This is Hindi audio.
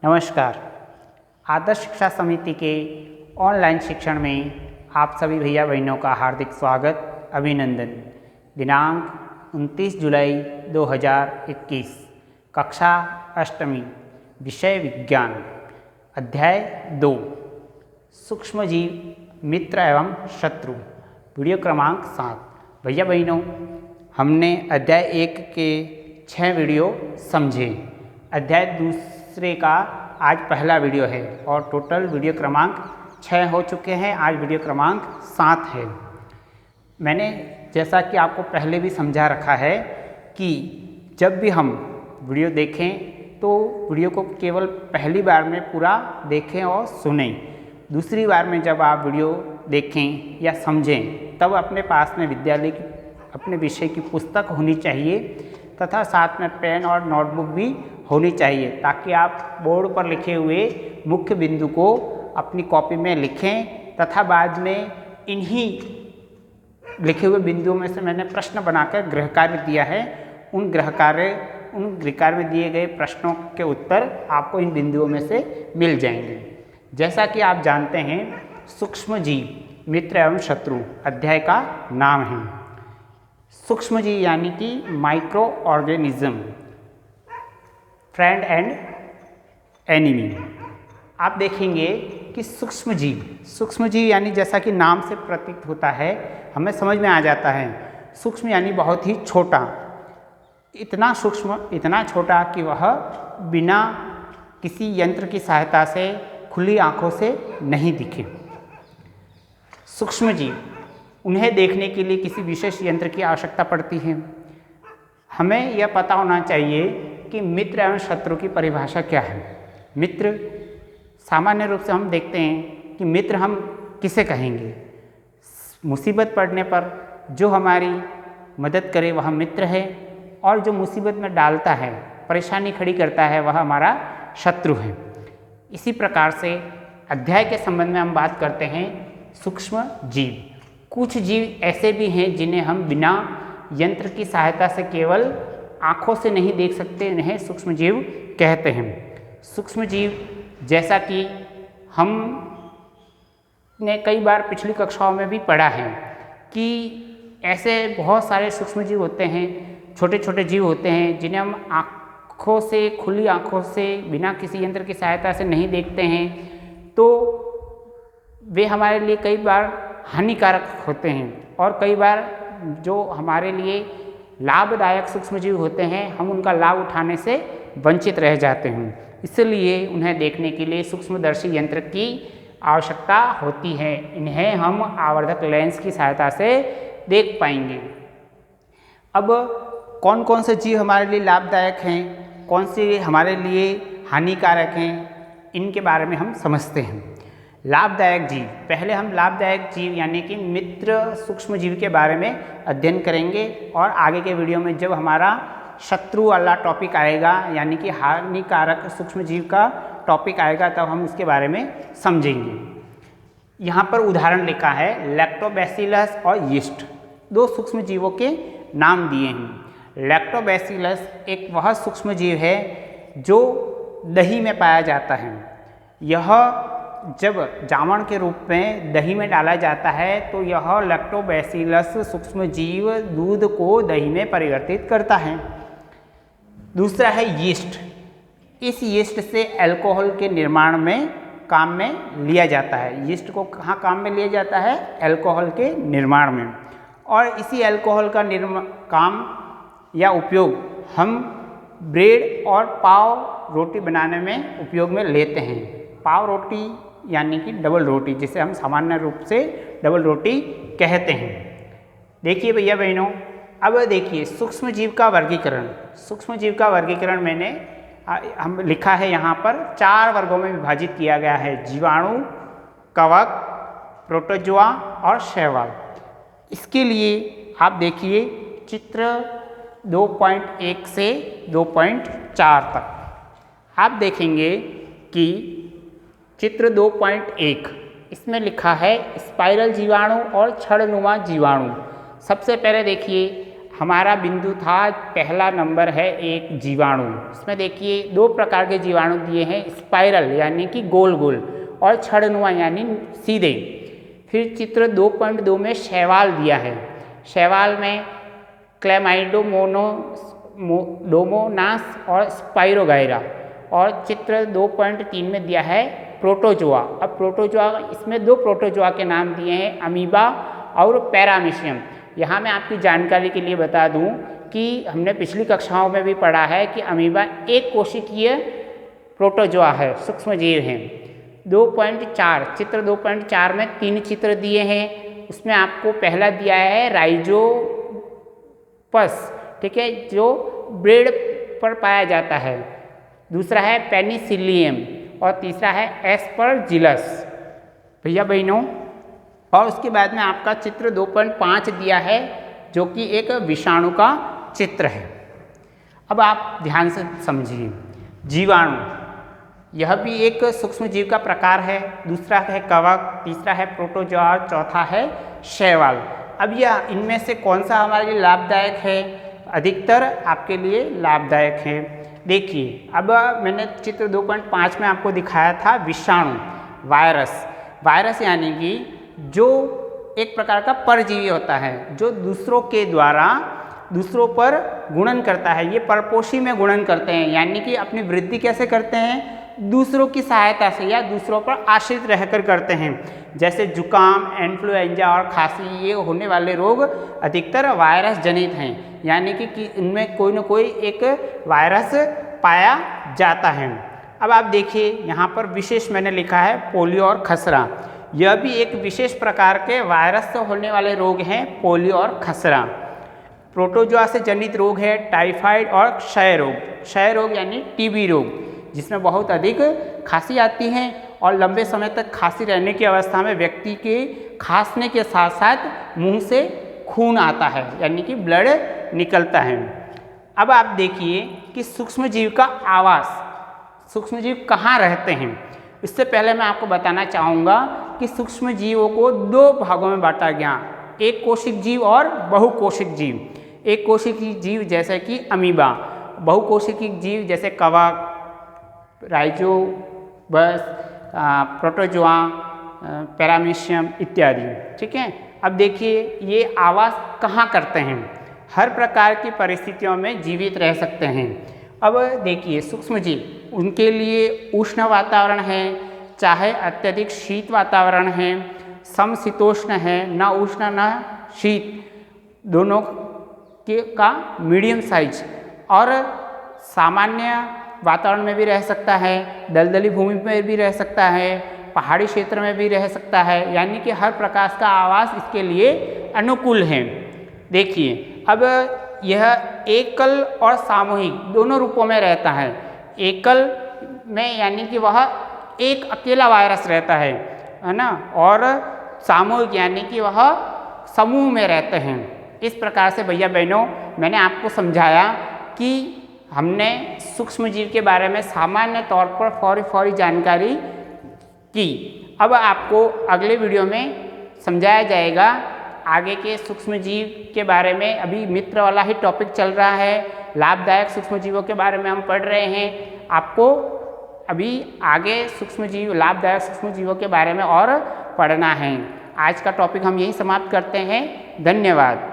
नमस्कार। आदर्श शिक्षा समिति के ऑनलाइन शिक्षण में आप सभी भैया बहनों का हार्दिक स्वागत, अभिनंदन। दिनांक 29 जुलाई 2021, कक्षा अष्टमी, विषय विज्ञान, अध्याय 2, सूक्ष्मजीव मित्र एवं शत्रु, वीडियो क्रमांक 7। भैया बहनों, हमने अध्याय 1 के 6 वीडियो समझे। अध्याय दूसरे का आज पहला वीडियो है और टोटल वीडियो क्रमांक 6 हो चुके हैं। आज वीडियो क्रमांक 7 है। मैंने जैसा कि आपको पहले भी समझा रखा है कि जब भी हम वीडियो देखें तो वीडियो को केवल पहली बार में पूरा देखें और सुनें। दूसरी बार में जब आप वीडियो देखें या समझें तब अपने पास में विद्यालय की अपने विषय की पुस्तक होनी चाहिए तथा साथ में पेन और नोटबुक भी होनी चाहिए, ताकि आप बोर्ड पर लिखे हुए मुख्य बिंदु को अपनी कॉपी में लिखें तथा बाद में इन्हीं लिखे हुए बिंदुओं में से मैंने प्रश्न बनाकर गृह कार्य दिया है। उन गृह कार्य में दिए गए प्रश्नों के उत्तर आपको इन बिंदुओं में से मिल जाएंगे। जैसा कि आप जानते हैं, सूक्ष्मजीव मित्र एवं शत्रु अध्याय का नाम है। सूक्ष्मजीव यानी कि micro organism, friend and enemy. आप देखेंगे कि सूक्ष्मजीव यानी जैसा कि नाम से प्रतीत होता है, हमें समझ में आ जाता है। सूक्ष्म यानी बहुत ही छोटा, इतना सूक्ष्म, इतना छोटा कि वह बिना किसी यंत्र की सहायता से खुली आंखों से नहीं दिखे। सूक्ष्मजीव, उन्हें देखने के लिए किसी विशेष यंत्र की आवश्यकता पड़ती है। हमें यह पता होना चाहिए कि मित्र एवं शत्रु की परिभाषा क्या है। मित्र, सामान्य रूप से हम देखते हैं कि मित्र हम किसे कहेंगे। मुसीबत पड़ने पर जो हमारी मदद करे वह मित्र है, और जो मुसीबत में डालता है, परेशानी खड़ी करता है, वह हमारा शत्रु है। इसी प्रकार से अध्याय के संबंध में हम बात करते हैं सूक्ष्म जीव। कुछ जीव ऐसे भी हैं जिन्हें हम बिना यंत्र की सहायता से केवल आँखों से नहीं देख सकते, इन्हें सूक्ष्मजीव कहते हैं। सूक्ष्मजीव, जैसा कि हमने कई बार पिछली कक्षाओं में भी पढ़ा है कि ऐसे बहुत सारे सूक्ष्मजीव होते हैं, छोटे छोटे जीव होते हैं जिन्हें हम आँखों से, खुली आँखों से, बिना किसी यंत्र की सहायता से नहीं देखते हैं, तो वे हमारे लिए कई बार हानिकारक होते हैं, और कई बार जो हमारे लिए लाभदायक सूक्ष्मजीव होते हैं, हम उनका लाभ उठाने से वंचित रह जाते हैं। इसलिए उन्हें देखने के लिए सूक्ष्मदर्शी यंत्र की आवश्यकता होती है। इन्हें हम आवर्धक लेंस की सहायता से देख पाएंगे। अब कौन कौन से जीव हमारे लिए लाभदायक हैं, कौन से हमारे लिए हानिकारक हैं, इनके बारे में हम समझते हैं। लाभदायक जीव, पहले हम लाभदायक जीव यानी कि मित्र सूक्ष्म जीव के बारे में अध्ययन करेंगे, और आगे के वीडियो में जब हमारा शत्रु वाला टॉपिक आएगा यानी कि हानिकारक सूक्ष्म जीव का टॉपिक आएगा, तब हम उसके बारे में समझेंगे। यहाँ पर उदाहरण लिखा है, लैक्टोबैसिलस और यीस्ट, दो सूक्ष्म जीवों के नाम दिए हैं। लैक्टोबैसिलस एक वह सूक्ष्म जीव है जो दही में पाया जाता है। यह जब जामन के रूप में दही में डाला जाता है तो यह लैक्टोबैसिलस सूक्ष्म जीव दूध को दही में परिवर्तित करता है। दूसरा है यीस्ट। इस यीस्ट से अल्कोहल के निर्माण में काम में लिया जाता है। यीस्ट को कहाँ काम में लिया जाता है? अल्कोहल के निर्माण में। और इसी अल्कोहल का काम या उपयोग हम ब्रेड और पाव रोटी बनाने में उपयोग में लेते हैं। पाव रोटी यानी कि डबल रोटी, जिसे हम सामान्य रूप से डबल रोटी कहते हैं। देखिए भैया बहनों, अब देखिए सूक्ष्मजीव का वर्गीकरण। सूक्ष्मजीव का वर्गीकरण मैंने हम लिखा है यहाँ पर 4 वर्गों में विभाजित किया गया है: जीवाणु, कवक, प्रोटोजोआ और शैवाल। इसके लिए आप देखिए चित्र 2.1 से 2.4 तक आप देखेंगे कि चित्र 2.1 इसमें लिखा है स्पाइरल जीवाणु और छड़नुमा जीवाणु। सबसे पहले देखिए, हमारा बिंदु था, पहला नंबर है एक जीवाणु। इसमें देखिए 2 प्रकार के जीवाणु दिए हैं, स्पाइरल यानी कि गोल गोल और छड़नुमा यानी सीधे। फिर चित्र 2.2 में शैवाल दिया है। शैवाल में क्लैमाइडोमोनास और स्पाइरोगाइरा। और चित्र 2.3 में दिया है प्रोटोजोआ। अब प्रोटोजोआ, इसमें 2 प्रोटोजोआ के नाम दिए हैं, अमीबा और पैरामीशियम। यहाँ मैं आपकी जानकारी के लिए बता दूँ कि हमने पिछली कक्षाओं में भी पढ़ा है कि अमीबा एक कोशिकीय प्रोटोजोआ है, सूक्ष्म जीव हैं। 2.4 चित्र 2.4 में 3 चित्र दिए हैं। उसमें आपको पहला दिया है राइजोपस, ठीक है, जो ब्रेड पर पाया जाता है। दूसरा है पेनिसिलियम और तीसरा है एस्परजिलस, भैया बहनों। और उसके बाद में आपका चित्र 2.5 दिया है, जो कि एक विषाणु का चित्र है। अब आप ध्यान से समझिए, जीवाणु यह भी एक सूक्ष्म जीव का प्रकार है। दूसरा है कवक, तीसरा है प्रोटोजोआ, चौथा है शैवाल। अब यह इनमें से कौन सा हमारे लिए लाभदायक है? अधिकतर आपके लिए लाभदायक है। देखिए, अब मैंने चित्र 2.5 में आपको दिखाया था विषाणु, वायरस। वायरस यानी कि जो एक प्रकार का परजीवी होता है, जो दूसरों के द्वारा दूसरों पर गुणन करता है। ये परपोषी में गुणन करते हैं, यानी कि अपनी वृद्धि कैसे करते हैं? दूसरों की सहायता से या दूसरों पर आश्रित रहकर करते हैं। जैसे जुकाम, इन्फ्लुएंजा और खांसी, ये होने वाले रोग अधिकतर वायरस जनित हैं, यानी कि इनमें कोई न कोई एक वायरस पाया जाता है। अब आप देखिए, यहाँ पर विशेष मैंने लिखा है पोलियो और खसरा। यह भी एक विशेष प्रकार के वायरस से होने वाले रोग हैं, पोलियो और खसरा। प्रोटोजोआ से जनित रोग है टाइफाइड और क्षय रोग। क्षय रोग यानी टीबी रोग, जिसमें बहुत अधिक खांसी आती है और लंबे समय तक खांसी रहने की अवस्था में व्यक्ति के खांसने के साथ साथ मुंह से खून आता है, यानी कि ब्लड निकलता है। अब आप देखिए कि सूक्ष्म जीव का आवास, सूक्ष्म जीव कहाँ रहते हैं। इससे पहले मैं आपको बताना चाहूँगा कि सूक्ष्म जीवों को 2 भागों में बांटा गया, एक कोशिक जीव और बहुकोशिक जीव। एक कोशिकीय जीव जैसे कि अमीबा, बहुकोशिकीय जीव जैसे कवक, राइजोबस, प्रोटोजोआ, पैरामीशियम इत्यादि, ठीक है। अब देखिए, ये आवास कहाँ करते हैं? हर प्रकार की परिस्थितियों में जीवित रह सकते हैं। अब देखिए, सूक्ष्म जीव, उनके लिए उष्ण वातावरण है, चाहे अत्यधिक शीत वातावरण है, समशीतोष्ण है, न उष्ण न शीत, दोनों के का मीडियम साइज, और सामान्य वातावरण में भी रह सकता है, दलदली भूमि में भी रह सकता है, पहाड़ी क्षेत्र में भी रह सकता है, यानी कि हर प्रकार का आवास इसके लिए अनुकूल है। देखिए, अब यह एकल और सामूहिक दोनों रूपों में रहता है। एकल में यानी कि वह एक अकेला वायरस रहता है ना, और सामूहिक यानी कि वह समूह में रहते हैं। इस प्रकार से भैया बहनों, मैंने आपको समझाया कि हमने सूक्ष्म जीव के बारे में सामान्य तौर पर फौरी जानकारी की। अब आपको अगले वीडियो में समझाया जाएगा आगे के सूक्ष्म जीव के बारे में। अभी मित्र वाला ही टॉपिक चल रहा है, लाभदायक सूक्ष्म जीवों के बारे में हम पढ़ रहे हैं। आपको अभी आगे सूक्ष्म जीव, लाभदायक सूक्ष्म जीवों के बारे में और पढ़ना है। आज का टॉपिक हम यहीं समाप्त करते हैं। धन्यवाद।